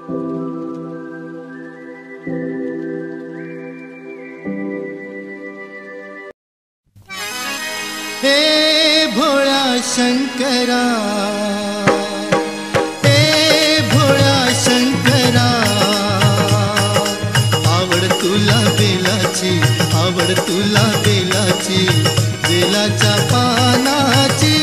हे भोळा शंकरा, हे भोळा शंकरा, आवड तुला बेलाची, आवड तुला बेलाची, बेलाच्या पानाची.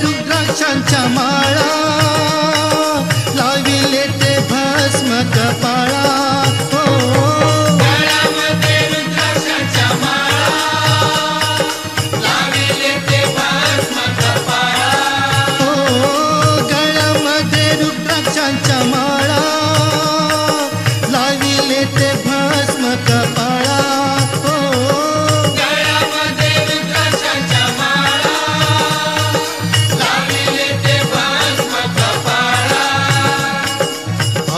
रुद्राक्षांच्या माळा लाविले ते भस्म कपाळा. हो गळ्यामध्ये रुद्राक्षांच्या माळा लाविले ते भस्म कपाळा. हो गळ्यामध्ये रुद्राक्षांच्या माळा लाविले ते भस्म कपाळा.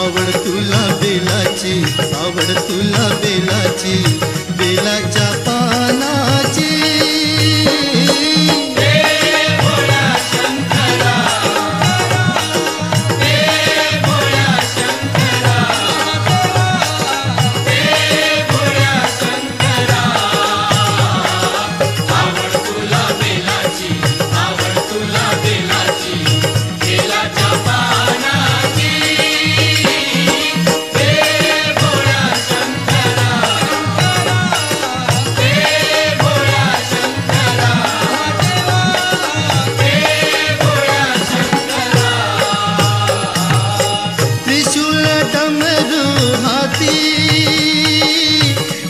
आवड तुला बेलाची, आवड तुला बेलाची, बेलाच्या पानाची.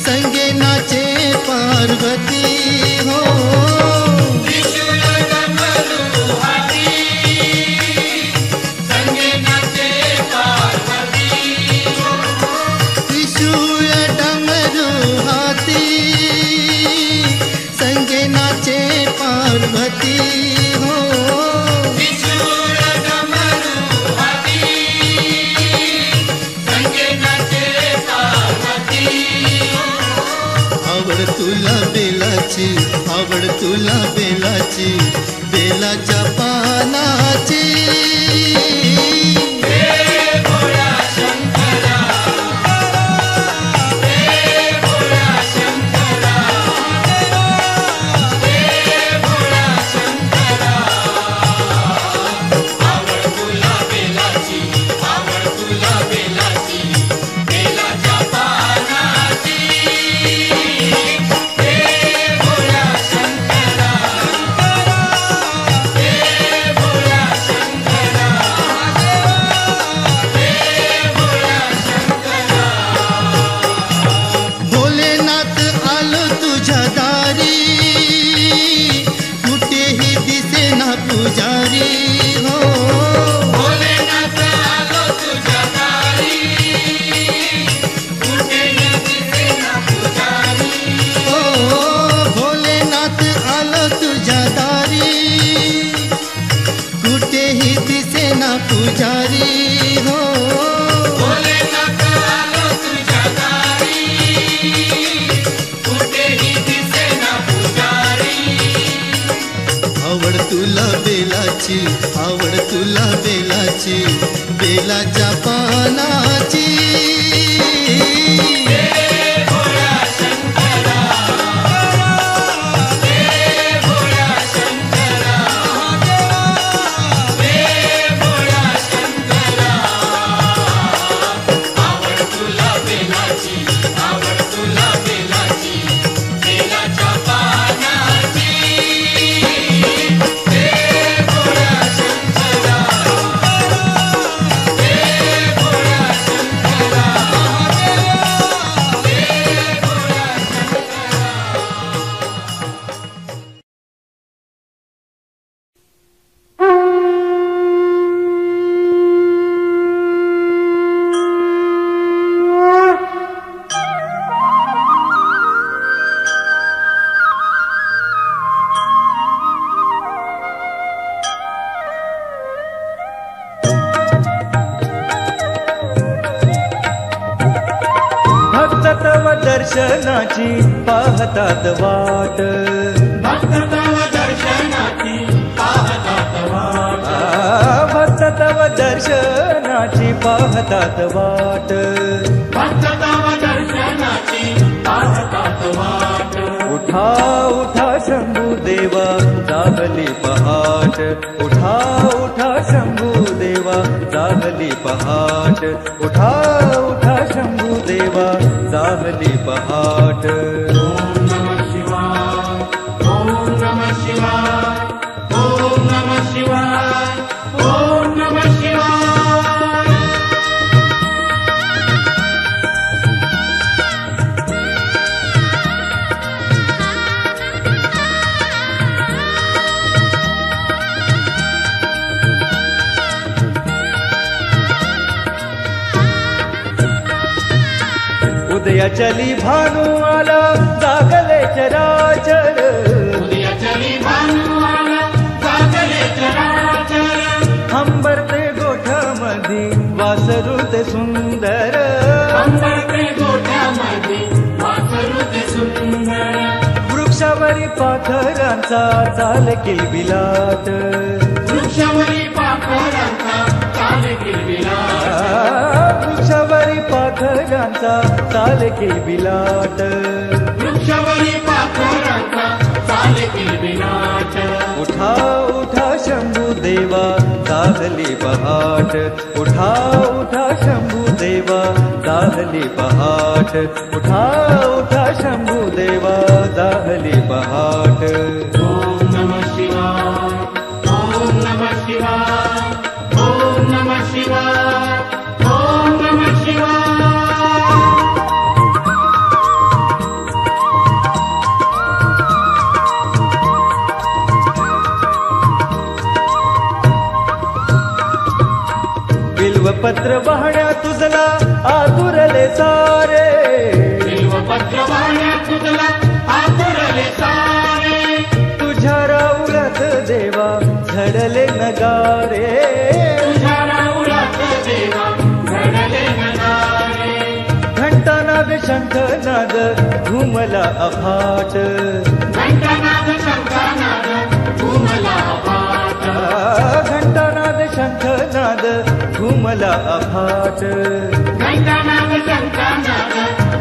संगे नाचे पार्वती. हो त्रिशूल डमरू हाती संगे नाचे पार्वती. त्रिशूल डमरू हाती संगे नाचे पार्वती. हो त्रिशूल डमरू हाती संगे नाचे पार्वती. आवड तुला बेलाची, आवड तुला बेलाची, बेलाच्या पानाची. पुजारी. हो भोलेनाथ आलो तुझ्या दारी, कुठेही दिसेना पुजारी. हो भोलेनाथ आलो तुझ्या दारी, कुठेही दिसेना पुजारी. हो भोलेनाथ आलो तुझ्या दारी, कुठेही दिसेना पुजारी. आवड तुला बेलाची, आवड तुला बेलाची, बेलाच्या पानाची. दर्शनाची पाहतात वाट, भक्त तव दर्शनाची पाहतात वाट, भक्त तव दर्शनाची पाहतात वाट, भक्त तव दर्शनाची पाहतात वाट. उठा उठा शंभू देवा जागली पहाट, उठा उठा शंभू देवा जागली पहाट, उठा उठा शंभू देवा जागली पहाट. ओम नमः शिवाय, ओम नमः शिवाय, ओम नमः शिवाय, ओम नमः शिवाय. उदया चली भानु आला जागले चराचर, उदया चली भानु आला जागले चराचर, अंबरते गोठ्यामधी वासरूते सुंदर, अंबरते गोठ्यामध्ये वासरूते सुंदर, वृक्षावरी पाखरांचा चाल किलबिलाट, वृक्षावरी पाखरांचा चाल किलबिलाट, वृक्षावरी पाखरांचा चाल किलबिलाट. वृक्षावरी पाखरांचा चाल किलबिलाट. उठा उठा शंभू देवा जागली पहाट, उठा उठा शंभू देवा जागली पहाट, उठा उठा शंभू देवा जागली पहाट. ओम नमः शिवाय, ओम नमः शिवाय, ओम नमः शिवाय, ओम नमः शिवाय. बिल्वपत्र वाहण्या तुझला आतुरले सारे, बिल्वपत्र वाहण्या तुझला आतुरले सारे, तुझ्या राऊळात देवा झडले नगारे, तुझ्या राऊळात देवा घडले नगारे, घंटानाद शंखनाद घुमला अफाट, घंटानाद शंखनाद घुमला अफाट, घंटानाद शंखनाद घुमला अफाट. घंटानाद शंखनाद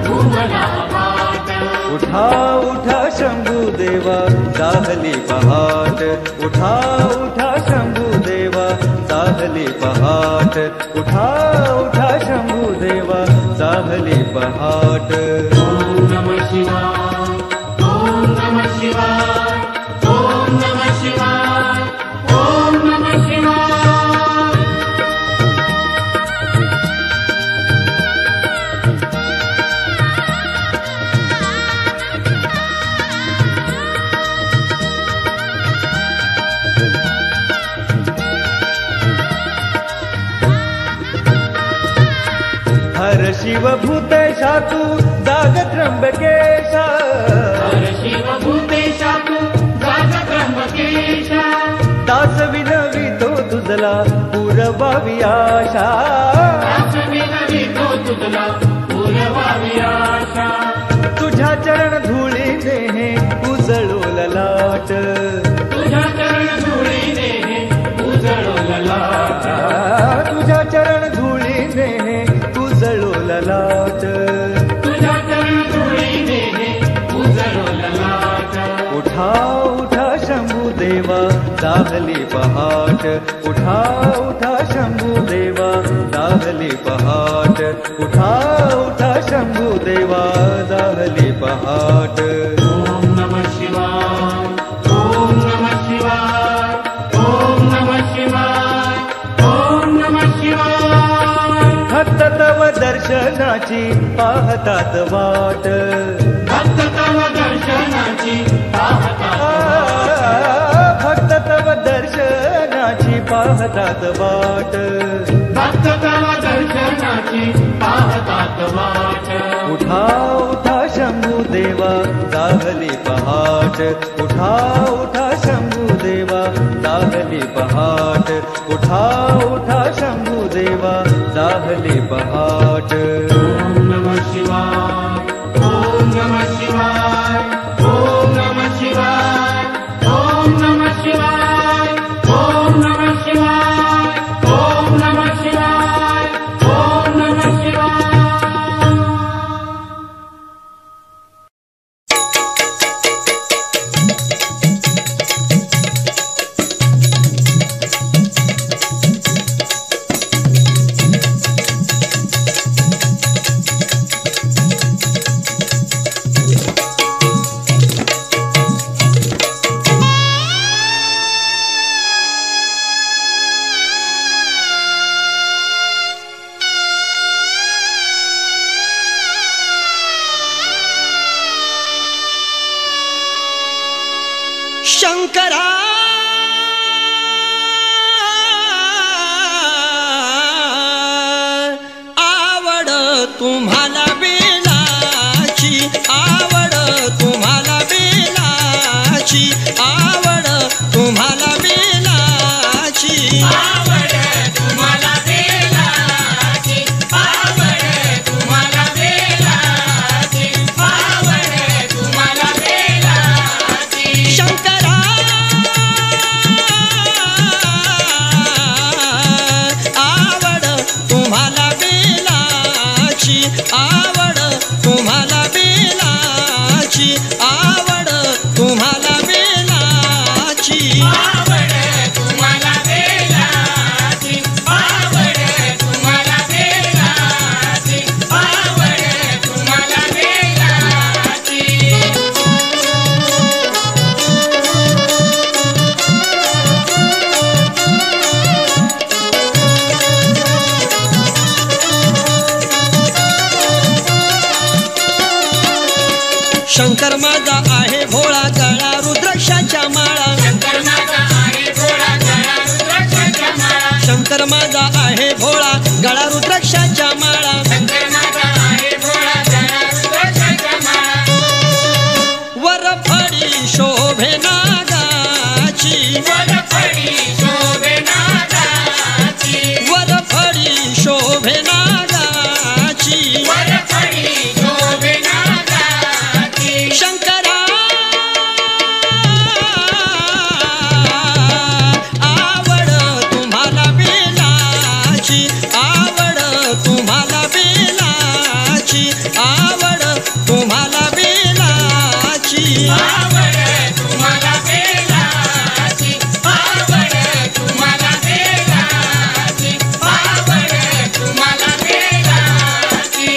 घुमला अफाट. उठा उठा शंभू देवा जागली पहाट, उठा उठा शंभू देवा जागली पहाट, उठा उठा शंभू देवा जागली पहाट. ओम नमः शिवाय, ओम नमः शिवाय, ओम नमः शिवाय, ओम नमः शिवाय. हर शिव भूतेशा तू जाग त्र्यंबकेशा, हर शिव भूतेशा तू जाग त्र्यंबकेशा, दास विनवितो तुझला पूरवावी आशा, दास विनवितो तुझला पूरवावी आशा, तुझ्या चरण धुळीने हे उजळो ललाट, तुझ्या चरण धुळीने उजळो ललाट, तुझ्या चरण धुळीने हे उजळो ललाट. तुझ्या चरण धुळीने उजळो ललाट. उठा उठा शंभू देवा जागली पहाट, उठा उठा शंभू देवा जागली पहाट, उठा उठा शंभू देवा जागली पहाट. ओम नमः शिवाय, ओम नमः शिवाय, ओम नमः शिवाय, ओम नमः शिवाय. भक्त तव दर्शनाची पाहतात वाट, भक्त तव दर्शनाची पाहतात, भक्त तव दर्शनाची पाहतात वाट. भक्त तव दर्शनाची पाहतात वाट. उठा उठा शंभू देवा जागली पहाट, उठा उठा शंभू देवा जागली पहाट, उठा उठा शंभू देवा जागली पहाट. ओम नमः शिवाय, शंकरा आवड तुम्हाला बेलाची, आवड तुम्हाला बेलाची, आवड तुम्हाला बेलाची, आवड तुम्हाला बेलाची, आवड तुम्हाला बेलाची, आवड तुम्हाला बेलाची. शंकरा आवड तुम्हाला बेलाची, आवड तुम्हाला बेलाची, आवड तुम्हाला बेलाची, आवड तुम्हाला बेलाची, आवड तुम्हाला बेलाची, आवड तुम्हाला बेलाची. शंकर माझा आहे भोळा गळा रुद्राक्षाच्या माळा, शंकर माझा आहे भोळा गळा रुद्राक्षाच्या माळा, शंकर माझा आहे भोळा गळा रुद्राक्षाच्या माळा, शंकर माझा आहे भोळा गळा रुद्राक्षाच्या माळा. वरफडी शोभे नागाची, वरफडी शोभे नागाची, वरफडी शोभे नागाची, वरफडी शोभे नागाची. शंकरा आवड तुम्हाला बेलाची, आवड तुम्हाला बेलाची, आवड तुम्हाला बेलाची, आवड तुम्हाला बेलाची, आवड तुम्हाला बेलाची, आवड तुम्हाला बेलाची.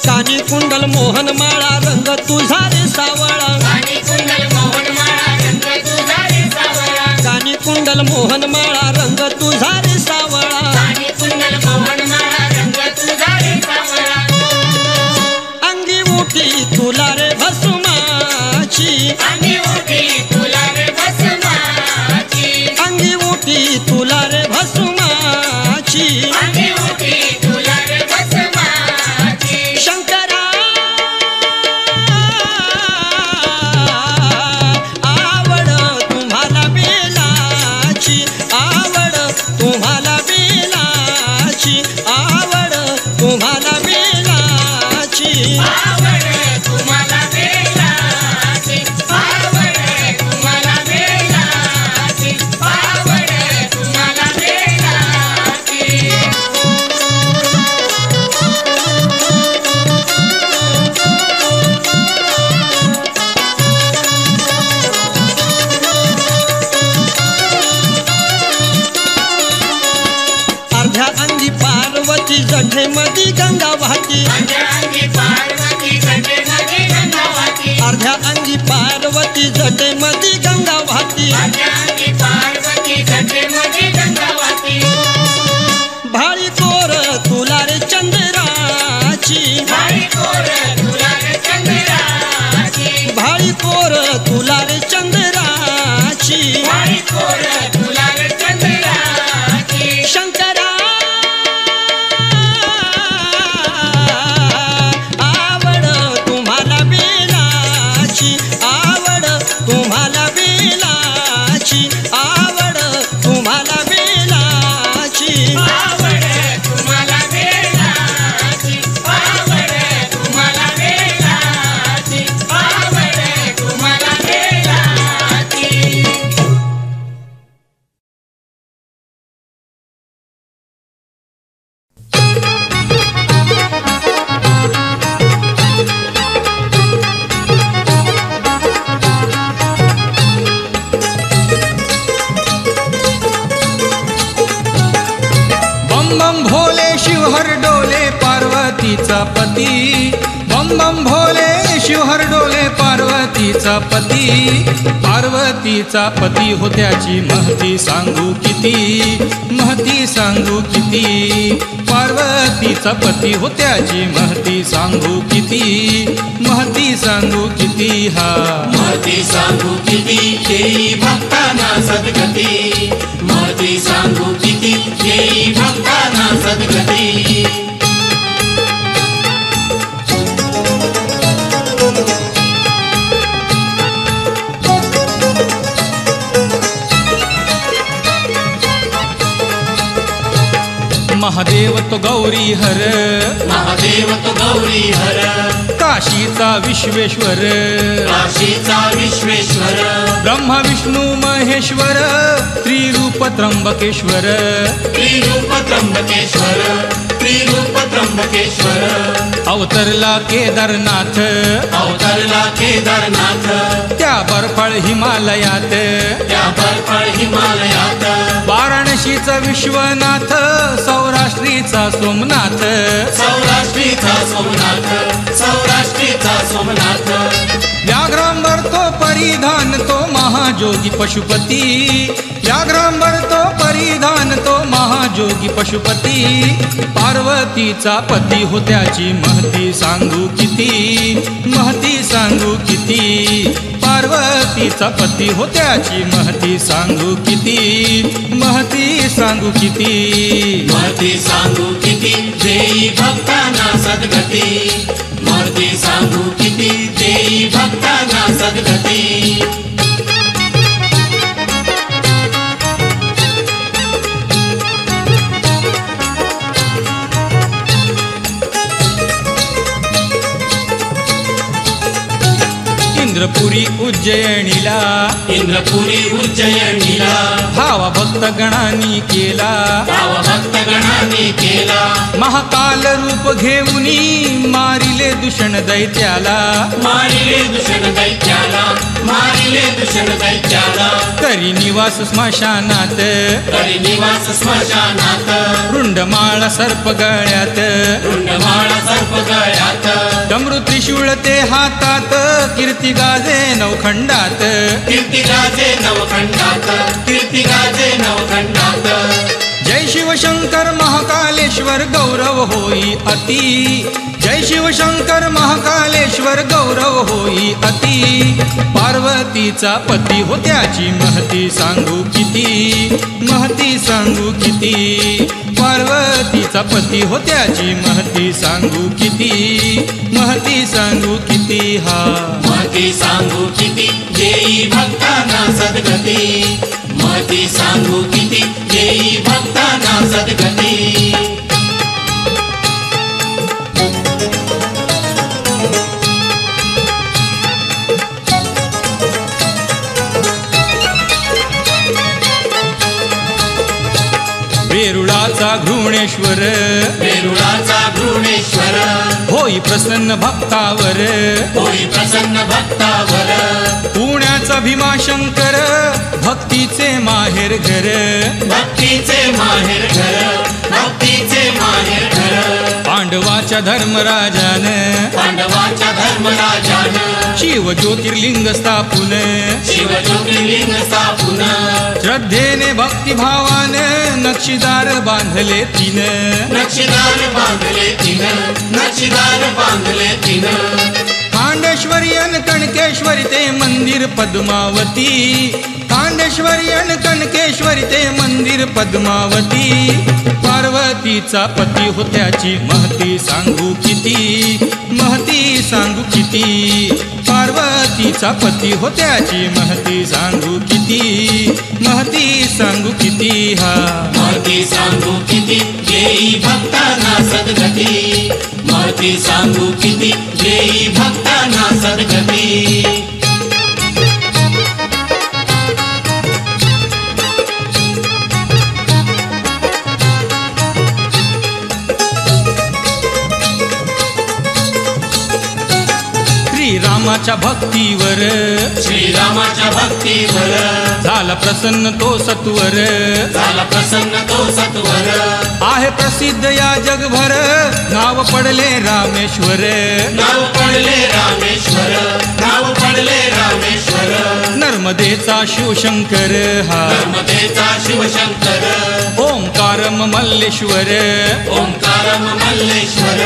कानी कुंडल मोहन माळा रंग तुझा रे सावळा, आणि कुंडल मोहन माळा रंग तुझा रे सावळा, कानी कुंडल मोहन माळा रंग तुझा रे सावळा, आणि कुंडल मोहन माळा रंग तुझा रे सावळा. अंगी उठी तुला रे भस्माची, आणि उठी तुला रे भस्माची, अंगी उठी तुला रे भस्माची, आणि उठी तुला रे भस्माची. शंकरा आवड तुम्हाला बेलाची, आवड तुम्हाला बेलाची, आवड तुम्हाला बेलाची, आवड तुम्हाला बेलाची, आवड तुम्हाला बेलाची, आवड तुम्हाला बेलाची. अर्ध्या अंगी पार्वती जठे मधी गंगा वाहती, माझ्या अंगी पार्वती जटेमध्ये गंगा वाहती, अर्ध्या अंगी पार्वती जटे मधी गंगा वाहती, माझ्या अंगी पार्वती जटेमध्ये गंगा वाहती. भाळी कोर तुला रे चंद्राची, भाई कोर तुला रे चंद्राची, भाळी कोर तुला रे चंद्राची, भाई कोर तुला रे चंद्राची. शंकरा आवड तुम्हाला बेलाची, आवड तुम्हाला बेलाची, आवड तुम्हाला बेलाची, आवड तुम्हाला बेलाची, आवड तुम्हाला बेलाची, आवड तुम्हाला बेलाची. बम बम भोले शिवहर डोले पार्वतीचा पती, बम बम भोले शिवहर डोले पार्वती पार्वतीचा पती हो त्याची महती सांगू किती, महती सांगू किती. पार्वतीचा पती हो त्याची महती सांगू किती, महती सांगू किती. हा महती सांगू किती देई भक्तांना सद्गती, महती सांगू किती देई भक्तांना सद्गती. महादेव तो गौरी हर, महादेव तो गौरी हर, काशीचा विश्वेश्वर, काशीचा विश्वेश्वर. ब्रह्मा विष्णू महेश्वर, त्रिरूप त्र्यंबकेश्वर. त्रिरूप त्र्यंबकेश्वर, त्रिरूप त्र्यंबकेश्वर. अवतरला केदारनाथ, अवतरला केदारनाथ. त्या बर्फाळ हिमालयात, त्या बर्फाळ हिमालयात. वाराणसीचा विश्वनाथ, सौराष्ट्रीचा सोमनाथ. सौराष्ट्रीचा सोमनाथ, सौराष्ट्रीचा सोमनाथ. व्याघ्रांबर तो परिधान तो महाजोगी पशुपती, व्याघ्रांबर तो परिधान तो महाजोगी पशुपती. पार्वतीचा पती हो त्याची महती सांगू किती, महती सांगू किती. पार्वतीचा पती हो त्याची महती सांगू किती, महती सांगू किती. महती सांगू किती देई भक्तांना सद्गती, महती सांगू किती देई भक्तांना सद्गती. इंद्रपुरी उज्जयिनीला, इंद्रपुरी उज्जयिनीला. भावा भक्त गणांनी केला, भाव भक्तगणांनी केला. महाकाल रूप घेऊनी मारिले दूषण दैत्याला. मारिले दूषण दैत्याला, मारिले दूषण दैत्याला. करी निवास स्मशानात, करी निवास स्मशानात. रुंडमाळा सर्प गळ्यात, रुंडमाळा सर्प गळ्यात. डमरू त्रिशूळ ते हातात, कीर्ती गाजे नवखंडात. कीर्ती गाजे नवखंडात, कीर्ती गाजे नवखंडात. जय शिवशंकर महाकालेश्वर गौरव होई अति, जय शिवशंकर महाकालेश्वर गौरव होई अति. पार्वतीचा पती हो त्याची महती सांगू किती, महती सांगू किती. पार्वतीचा पती हो त्याची महती सांगू किती, महती सांगू किती. हा महती सांगू किती देई भक्तांना सद्गती, महती सांगू किती देई भक्तांना सद्गती. वेरुळाचा घृणेश्वर, वेरुळाचा घृणेश्वर. होई प्रसन्न भक्तावर, होई प्रसन्न भक्तावर. पुण्याचा भीमाशंकर, भक्तीचे माहेर घर. भक्तीचे माहेर घर, भक्तीचे माहेर घर. पांडवाच्या धर्मराजान, पांडवाच्या धर्मराजान. शिव ज्योतिर्लिंग स्थापून, शिव ज्योतिर्लिंग स्थापून. श्रद्धेने भक्तिभावान नक्षीदार बांधले तीन. नक्षीदार बांधले तीन, नक्षीदार बांधले तीन. खांडेश्वरी अन कणकेश्वरी ते मंदिर पद्मावती, खांडेश्वरी अन कणकेश्वरी ते मंदिर पद्मावती. पार्वतीचा पती हो त्याची महती सांगू किती, महती सांगू किती. पार्वतीचा पती हो त्याची महती सांगू किती, महती सांगू किती. हा महती सांगू किती देई भक्तांना सद्गती, महती सांगू किती देई भक्तांना सद्गती. श्रीरामाच्या भक्तीवर, श्रीरामाच्या भक्तीवर. झाला प्रसन्न तो सत्वर. झाला प्रसन्न तो सत्वर. आहे प्रसिद्ध या जगभर, नाव पडले रामेश्वर. नाव पडले रामेश्वर, नाव पडले नर्मदेचा शिवशंकर हा नर्मदेचा शिवशंकर ओंकारम मल्लेश्वर ओंकारम मल्लेश्वर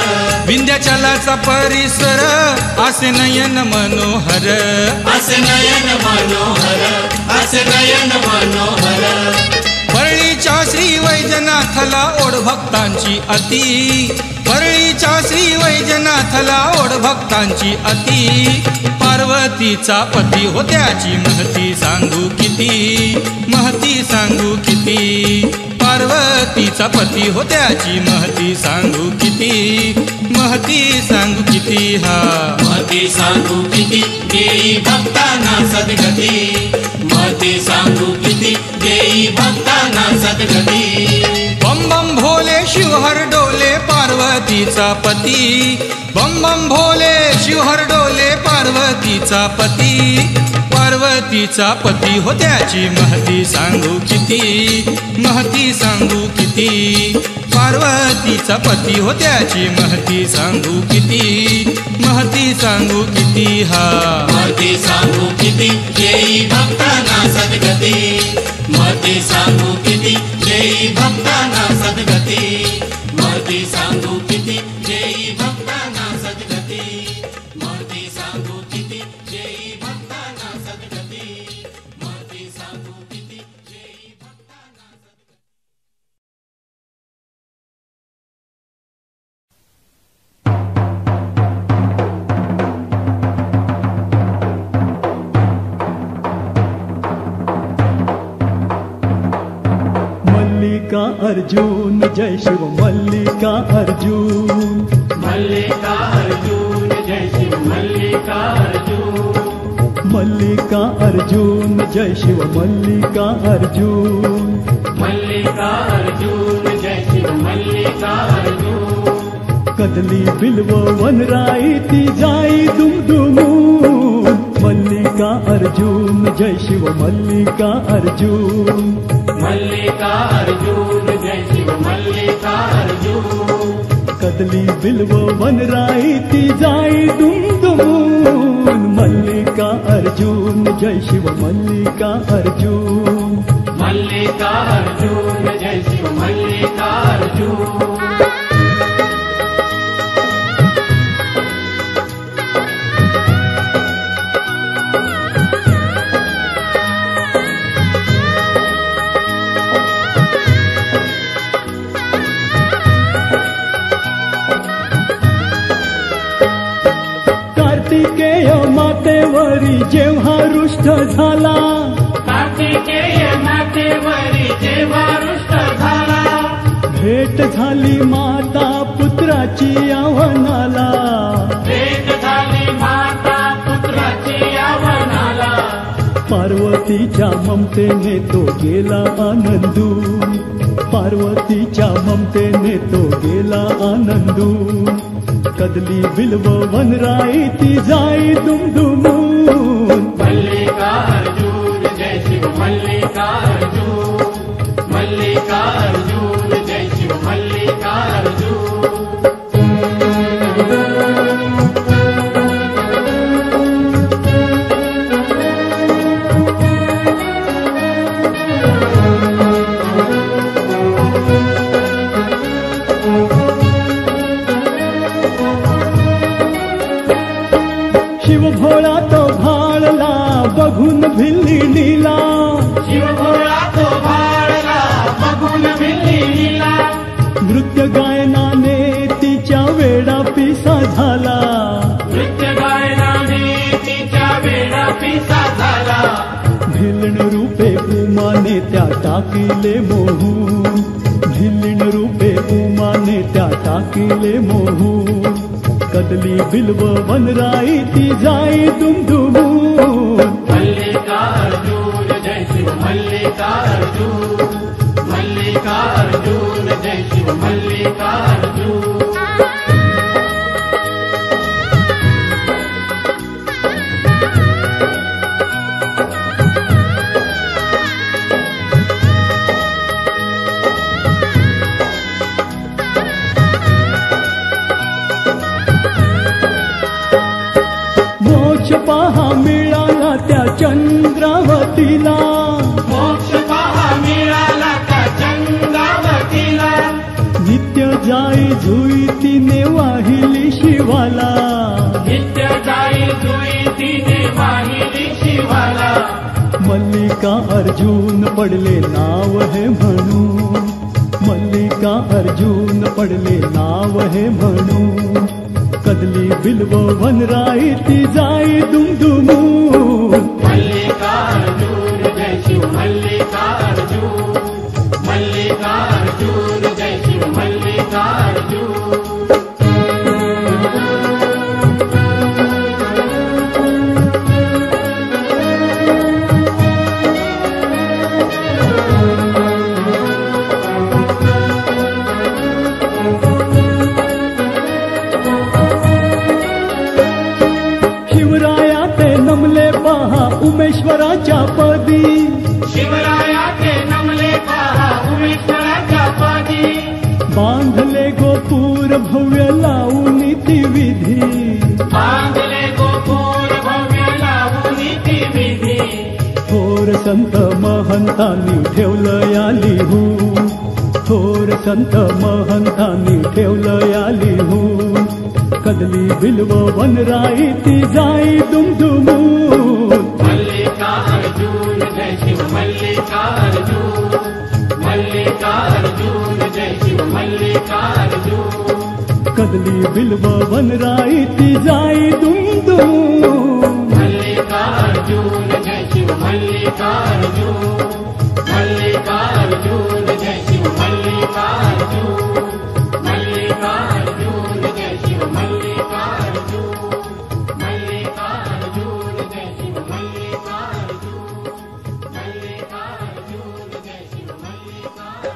विंध्याचलाचा परिसर असे नयन मनोहर असे नयन मनोहर असे नयन मनोहर परळीच्या श्री वैजनाथला ओढ भक्तांची अति परळीच्या श्री वैजनाथला ओढ भक्तांची अति पार्वतीचा पती होत्याची महती सांगू किती महती सांगू किती पार्वतीचा पती होत्याची महती सांगू किती महती सांगू किती हा महती सांगू किती देई भक्तांना सद्गती महती सांगू किती देई भक्तांना सद्गती बम बम भोले शिवहर डोले पार्वतीचा पती बम बम भोले शिवहर डोले पार्वतीचा पती पार्वतीचा पती होत्याची महती सांगू किती महती सांगू किती पार्वतीचा पती होत्याची महती सांगू किती महती सांगू किती हा महती सांगू किती देई भक्तांना सद्गती महती सांगू किती देई भक्तांना सद्गती महती सांगू किती देई भक्तांना सद्गती महती सांगू किती देई भक्तांना सद्गती महती सांगू किती देई भक्तांना सद्गती मल्लिका अर्जुन जय शिव मल्लिका अर्जुन मल्लिका अर्जुन जय शिव मल्लिका अर्जुन मल्लिका अर्जुन जय शिव मल्लिका अर्जुन मल्लिका अर्जुन जय शिव मल्लिका अर्जुन कदली बिल्व वनराई ती जाई दुमदुमून मल्लिका अर्जुन जय शिव मल्लिका अर्जुन मल्लिका अर्जुन जय शिव मल्लिका अर्जुन कदली बिल्व वनराई ती जाई दुमदुमून मल्लिका अर्जुन जय शिव मल्लिका अर्जुन मल्लिका अर्जुन जय शिव मल्लिका अर्जुन कार्तिकेय मातेवरी जेव्हा रुष्ट झाला कार्तिकेय मातेवरी जेव्हा रुष्ट झाला भेट झाली माता पुत्राची आव्हानाला भेट झाली माता पुत्राची आव्हानाला पार्वतीच्या ममतेने तो गेला आनंदून पार्वतीच्या ममतेने तो गेला आनंदून कदली बिल्व वनराई ती जाई दुमदुमून मल्लिका अर्जुन जय शिव मल्लिका अर्जुन मल्लिका अर्जुन जय शिव मल्लिका अर्जुन शिव भोळा तो भाळला बघून भिल्ली लीला शिव भोळा तो भाळला बघून भिल्ली लीला नृत्य गायनाने तिच्या वेडा पिसा झाला नृत्य गायनाने तिच्या वेळा पिसा झाला भिल्लण रूपे उमाने त्या टाकिले मोहून भिल्लण रूपे उमाने त्या टाकिले मोहून कदली बिल्व वनराई ती जाई दुमदुमून मल्लिका अर्जुन जय शिव मल्लिका अर्जुन मल्लिका अर्जुन जय शिव मल्लिका अर्जुन मोक्ष पहा मिळाला त्या चंद्रावती तिने वाहिली शिवाला, नित्य जाई जुई तिने वाहिली शिवाला. मल्लिका अर्जुन पडले नाव हे म्हणून, मल्लिका अर्जुन पडले नाव हे म्हणून. कदली बिल्व वनराई ती जाई दुमदुमून. मल्लिकार्जुन जय शिव मल्लिकार्जुन, मल्लिकार्जुन जय शिव मल्लिकार्जुन. शिवराया ते नमले पहा उमेश्वराच्या पदी, शिवराया ते नमले पहा उमेश्वराच्या पदी. बांधले गोपूर भव्य लावून ती विधी, बांधले गोपूर भव्य लावून ती विधी. थोर संत महंतांनी ठेवलं या लिहून, थोर संत महंतांनी ठेवलं या लिहून. कदली बिल्व वनराई ती जाई दुमदुमून. मल्लिकार्जुन जय शिव मल्लिकार्जुन, मल्लिकार्जुन जय शिव मल्लिकार्जुन. कदली बिल्व वनराई ती जाई दुमदुमून. मल्लिकार्जुन जय शिव मल्लिकार्जुन, मल्लिकार्जुन जय शिव मल्लिकार्जुन, मल्लिकार्जुन जय शिव मल्लिकार्जुन, मल्लिकार्जुन जय शिव मल्लिकार्जुन, मल्लिकार्जुन जय शिव मल्लिकार्जुन.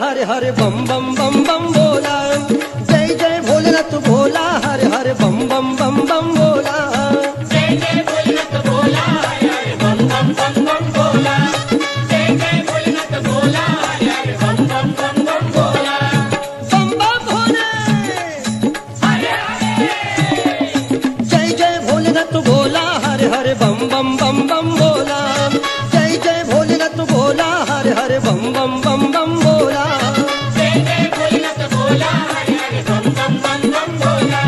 हरे हरे बम बम बम बम बोला. जय जय भोलेनाथ बोला, हरे हरे बम बम बम बम बोला. जय जय भोलेनाथ बोला, हरे हरे बम बम बम बम बोला. जय जय भोलेनाथ बोला, हरे हरे बम बम बम बम बोला. बम बम भोले, हरे हरे. जय जय भोलेनाथ बोला, हरे हरे बम बम बम बम बोला. जय जय भोलेनाथ बोला, हरे हरे बम बम बम बम बोला. जय जय भोलेनाथ बोला, हरे हरे बम बम बम बम बोला.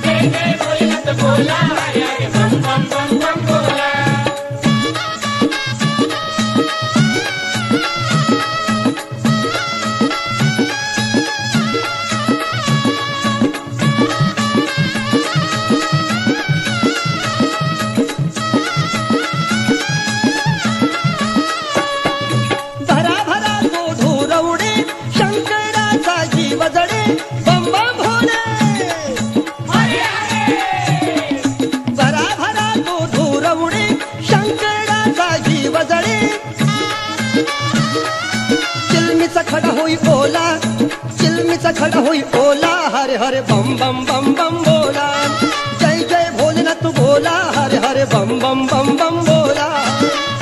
जय जय भोलेनाथ बोला, हरे हरे बम बम बम बम बोला. भरा भरा तो धुरवडे शंकराचा जीव जडे. बम बम भोले, हरे हरे. भरा भरा तो धुरवडे शंकराचा जीव जडे. चिलमीचा खडा होई ओला, चिलमीचा खडा होई ओला. हरे हरे बम बम बम बम बोला. जय जय भोलेनाथ बोला, हरे हरे बम बम बम बम बोला.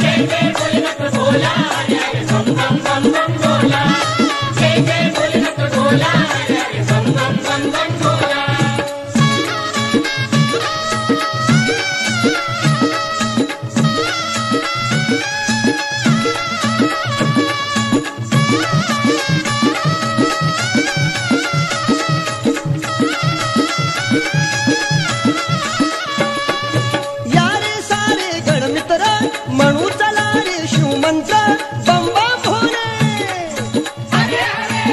जय जय भोलेनाथ बोला, हरे हरे बम बम बम बम बोला. जय जय भोलेनाथ बोला, हरे हरे बम बम बम बम बोला. या रे सारे गणमित्र म्हणू चला रे शिवमंत्र. बम बम भोले, हरे हरे.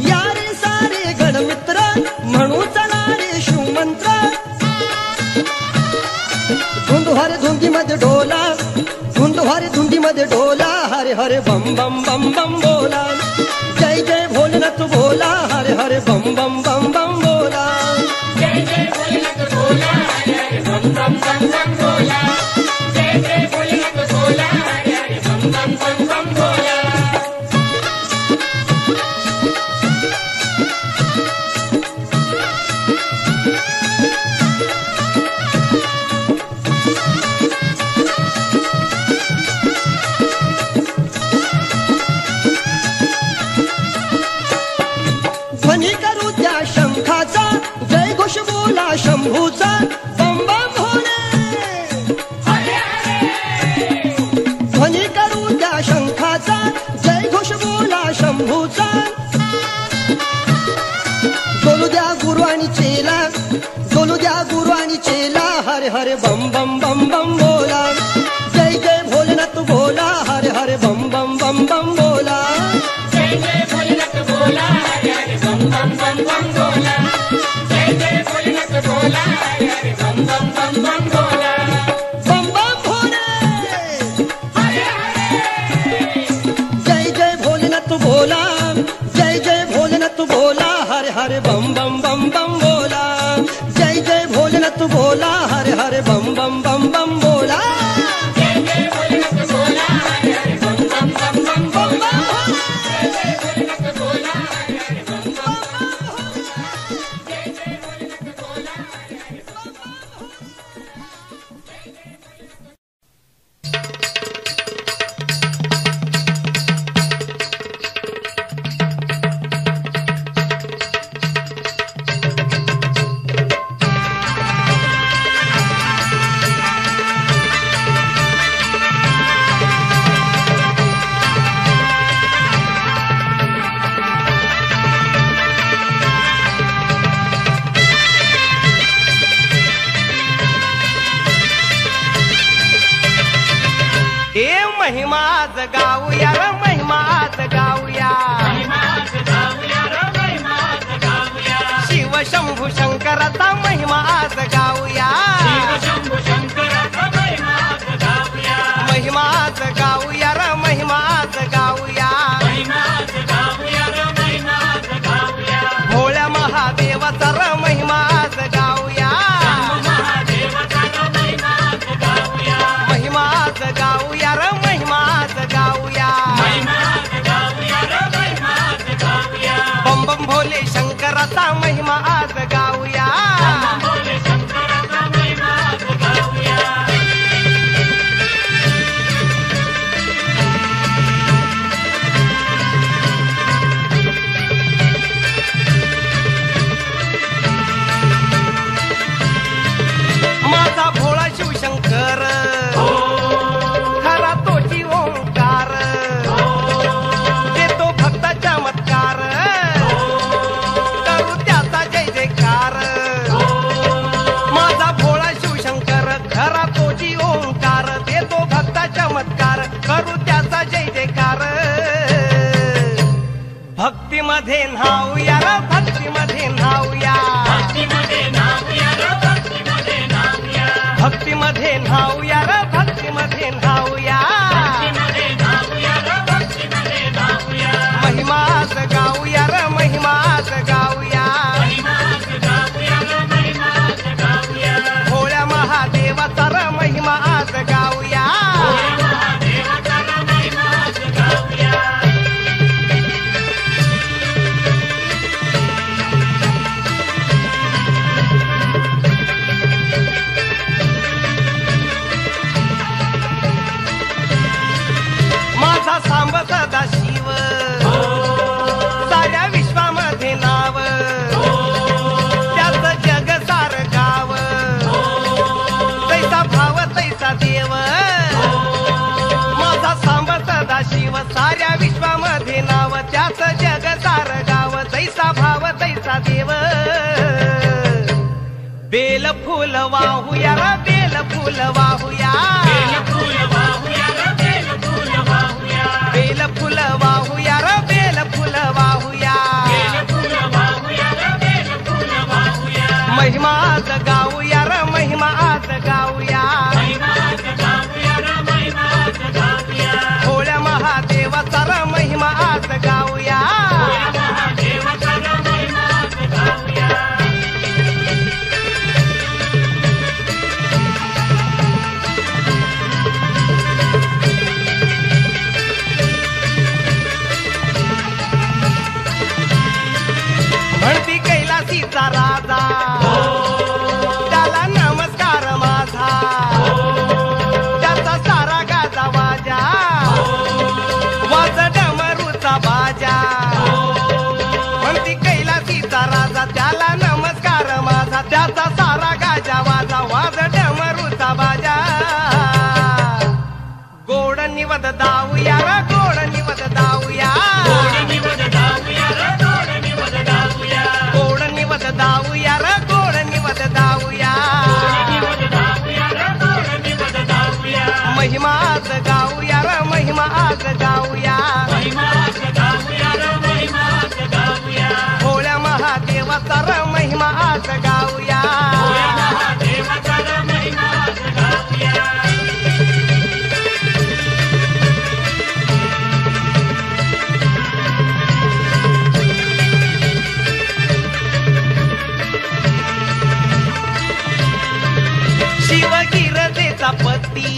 या रे सारे गणमित्र म्हणू चला रे शिवमंत्र. धुंदुहारे धुंदीमध्ये डोला, धुंदुहारे धुंदीमध्ये डोला. हरे हरे बम बम बम बम बोला. जय जय भोलेनाथ बोला, हरे हरे बम बम बम बम बोला. जय जय भोलेनाथ बोला, हरे हरे बम बम बम बम बोला. जय जय भोलेनाथ बोला, हरे हरे बम बम बम बम बोला. शंभूचा बम बम भोले ध्वनी करू त्या शंखाचा जय घोष बोला शंभूचा बोलू द्या गुरु आणि चेला बोलू द्या गुरु आणि चेला हरे हरे बम बम बम बम बोला जय जय भोलेनाथ बोला हरे हरे बम बम बम बम बोला जय जय भोलेनाथ बोला हरे हरे बम बम बम बम बोला जय जय भोलेनाथ बोला हरे हरे बम बम बम बम बोला बम बम भोले हरे हरे जय जय भोलेनाथ बोला जय जय भोलेनाथ बोला हरे हरे बम बम बम बम बोला जय जय भोलेनाथ बोला हरे हरे बम बम बम बम बोला जय जय भोलेनाथ बोला हरे हरे बम बम बम बम बोला जय जय भोलेनाथ बोला हरे हरे बम बम बम बोला जय जय भोलेनाथ बोला हरे हरे बम बम हे महिमाच गाऊया र महिमाच गाऊया शिव शंभू शंकराचा महिमाच गाऊया महिमाच गाऊया र महिमाच गाऊया भोळ्या महादेवाचा र महिमाच गाऊया महिमाच गाऊया र महिमाच गाऊया बम बम भोले शंकराचा महिमा आज गाऊया माझा भोळा शिवशंकर खरा तोची ओंकार देतो भक्त चमत्कार करू त्याचा जय जयकार माझा भोळा शिवशंकर खरा तोची ओंकार देतो भक्त चमत्कार करू त्याचा जय जयकार भक्तीमध्ये न्हाऊया र भक्तीमध्ये न्हाऊया भक्तीमध्ये न्हाऊया र भक्तीमध्ये न्हाऊया महिमाच गाऊया र महिमाच गाऊया भोळ्या महादेवाचा र महिमा आज गाऊया माझा सांब सदा शिव साऱ्या विश्वामध्ये नाव त्याचं जग सार गाव तैसा भाव तैसा देव माझा सांब सदा शिव साऱ्या विश्वामध्ये नाव त्याचं जग सार गाव तैसा भाव तैसा देव बेल फुल वाहूया र बेल फुल वाहूया बेल फुल वाहूया र बेल फुल वाहूया महिमाच गाऊया र महिमाच गाऊया भोळ्या महादेवाचा र महिमाच गाऊया निवद दाऊया र गोड निवद दाऊया गोड निवद दाऊया र गोड निवद दाऊया गोड निवद दाऊया र गोड निवद दाऊया निवद दाऊया र गोड निवद दाऊया महिमा आज गाऊया र महिमा आज गाऊया महिमा गाऊया र महिमा गाऊया भोळ्या महादेवाचा र महिमा आज गाऊया महादेवाचा र महिमा गाऊया शिवगिरजेचा पती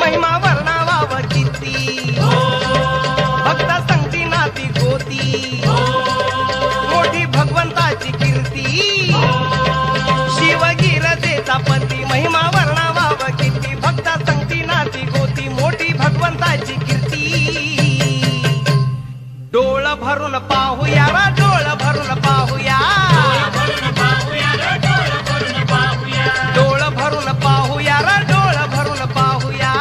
महिमा वर्णावाव किती भक्त संगती नाती गोती मोठी भगवंताची कीर्ती शिवगिरजेचा पती महिमा वर्णावाव किती भक्त संगती नाती गोती मोठी भगवंताची कीर्ती डोळ भरून पाहूया रा डोळ भरून पाहूया डोळ भरून पाहूया रा डोळ भरून पाहूया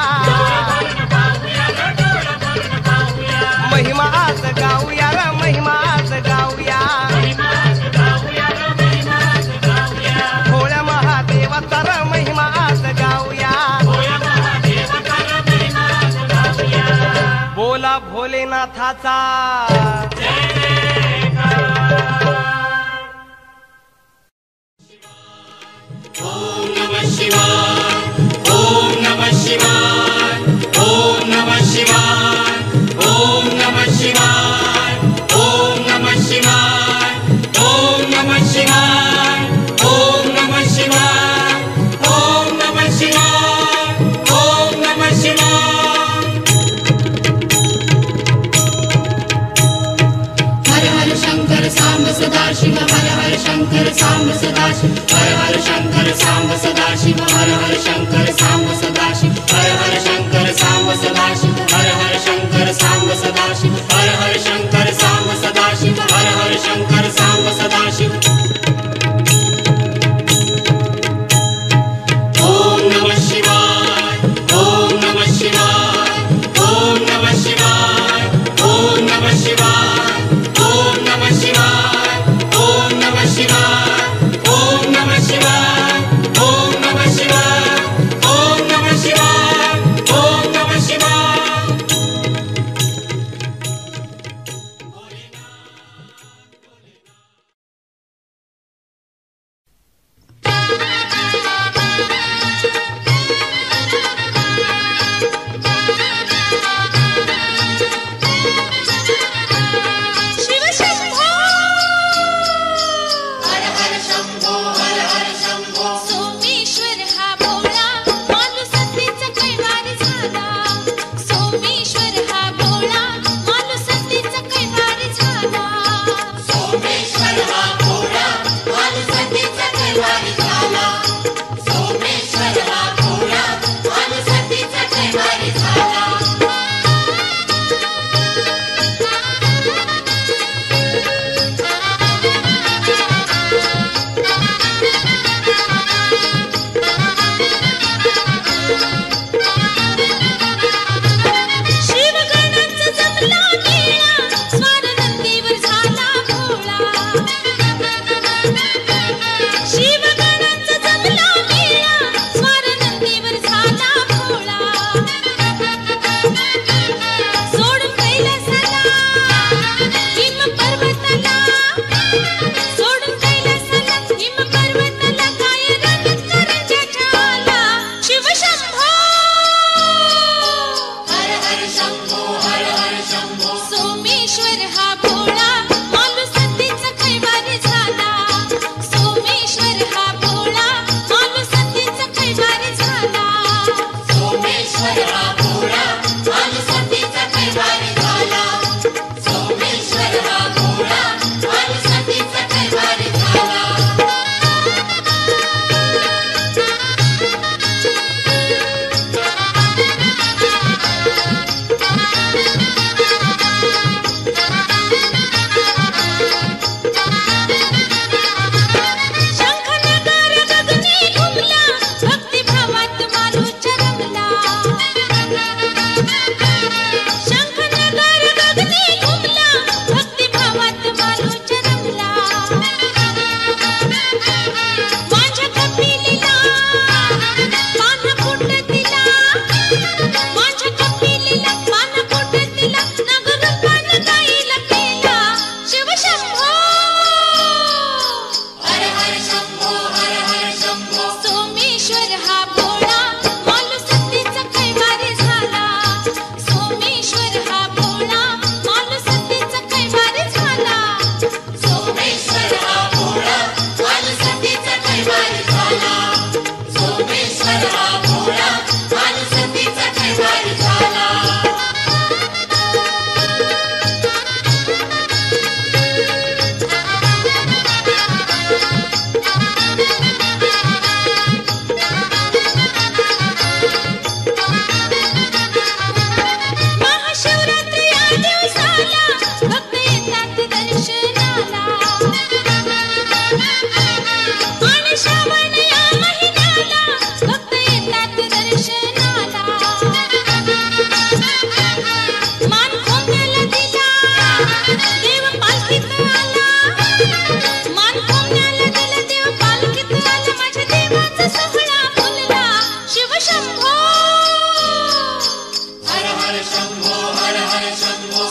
महिमा आज गाऊया रा महिमा आज गाऊया भोळ्या महादेवाचा र महिमा आज गाऊया बोला भोलेनाथाचा ओम नमः शिवाय ओम नमः शिवाय ओम नमः शिवाय ओम नमः शिवाय ओम नमः शिवाय ओम नमः शिवाय ओम नमः शिवाय ओम नमः शिवाय ओम नमः शिवाय हर हर शंकर सांब सदाशिव हर हर शंकर सांब सदाशिव हर हर शंकर सांब सदाशिव हर हर शंकर सांब सदाशिव हर हर शंकर सांब सदाशिव हर हर शंकर सांब सदाशिव हर हर शंकर सांब सदाशिव हर हर शंकर सांब सदाशिव ओम नमः शिवाय ओम नमः शिवाय ओम नमः शिवाय ओम नमः शिवाय ओम नमः शिवाय ओम नमः शिवाय ओम नमः शिवाय ओम नमः शिवाय ओम नमः शिवाय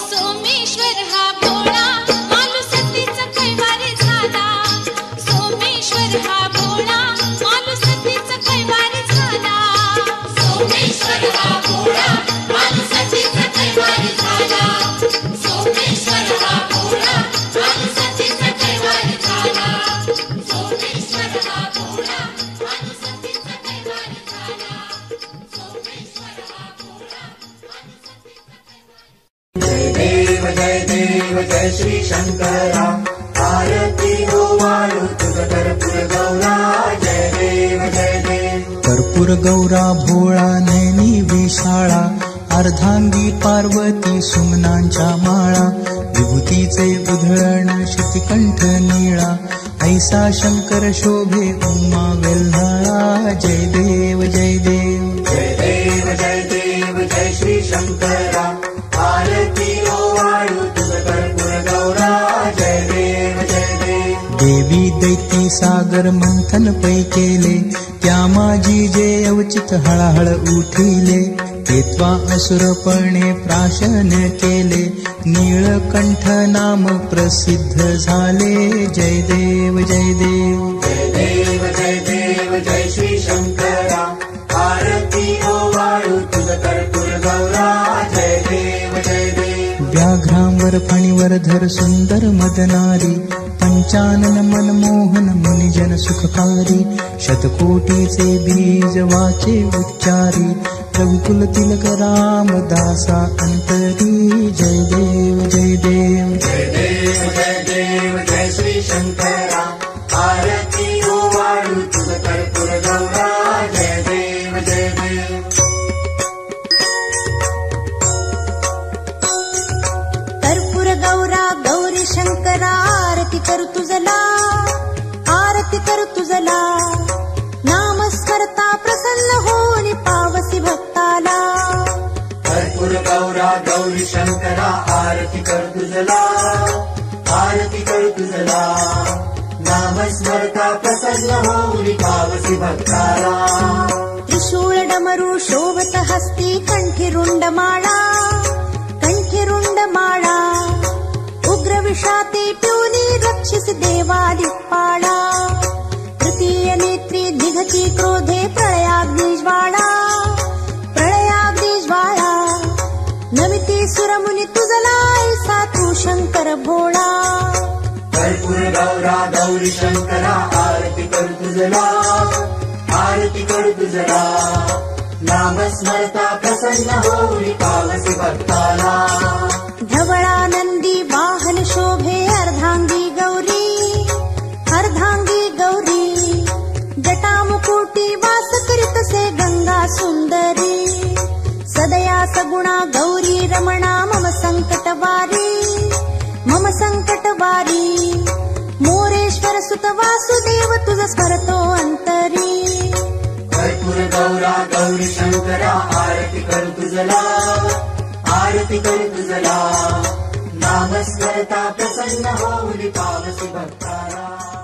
सोमेश्वर हा भोळा मालुसतीचा कैवारी झाला. सोमेश्वर हा भोळा मालुसतीचा कैवारी झाला. सोमेश्वर हा भोळा मालुसतीचा कैवारी झाला. सोमेश्वर हा भोळा मालुसतीचा कैवारी झाला. सोमेश्वर हा भोळा मालुसतीचा कैवारी झाला. सोमेश्वर हा भोळा जय देव जय श्री शंकरा आरती गोवाळू तुझ कर्पूर गौरा. जय देव जय देव कर्पूर गौरा भोळा नैनी विशाळा अर्धांगी पार्वती सुमनांच्या माळा विभूतीचे उधळण शितिकंठ निळा ऐसा शंकर शोभे उमा वेल्हाळा. जय देव जय देव जय देव जय देव जय श्री शंकरा आरती गोवाळू तुझ कर्पूर गौरा. जय देव जय देव देवी दैती सागर मंथन पै केले त्या माझी जे अवचित हळहळ उठिले तेत्वा असुरपणे प्राशन केले नीळकंठ नाम प्रसिद्ध झाले. जय देव जय देव जय देव जय देव जय श्री शंकरा आरती गोवाळू तुझ कर्पूर गौरा. जय देव जय देव व्याघ्रांवर फणीवर धर सुंदर मदनारी पंचानन मनमोहन मुनिजन सुखकारी शतकोटीचे बीज वाचे उच्चारी रघुकुल तिलक रामदासा अंतरी. जय देव जय देव जय देव जय देव जय श्री शंकरा आरती गोवाळू तुझ कर्पूर गौरा. जय देव जय देव कर्पूर गौरा गौरी शंकरा आरती करू तुझला. आरती करू तुझला नाम स्मरता प्रसन्न होऊन पावसी भक्ताला. कर्पूर गौरा गौरी शंकरा आरती कर तुझला. आरती कर तुझला नाम स्मरता प्रसन्न होऊन पावसी भक्ताला. त्रिशूळ डमरू शोभत हस्ती कंठी रुंड माळा. कंठी रुंड माळा उग्र विषाते पिऊनी रक्षिस देवा दिप्पाळा. तृतीय नेत्री निघती क्रोधे प्रळयाग्नि ज्वाळा. प्रळयाग्नि ज्वाळा नमिती सुरमुनी तुझला ऐसा तू शंकर भोळा. कर्पूर गौरा गौरी शंकरा आरती कर तुझला. आरती कर तुझला नाम स्मरता प्रसन्न होऊन पावसी भक्ताला. धवळानंदी वाहन शोभे अर्धांगी गौरी. अर्धांगी गौरी जटामुकुटी वास करीतसे गंगा सुंदरी. सदया सगुणा गौरी रमणा मम संकटवारी. मम संकटवारी मोरेश्वर सुत वासुदेव तुझ स्मरतो अंतरी. कर्पूर गौरा गौरी शंकरा आरती कर तुझला. आरती कर तुझला नाम स्मरता प्रसन्न होऊन पावसी भक्ताला.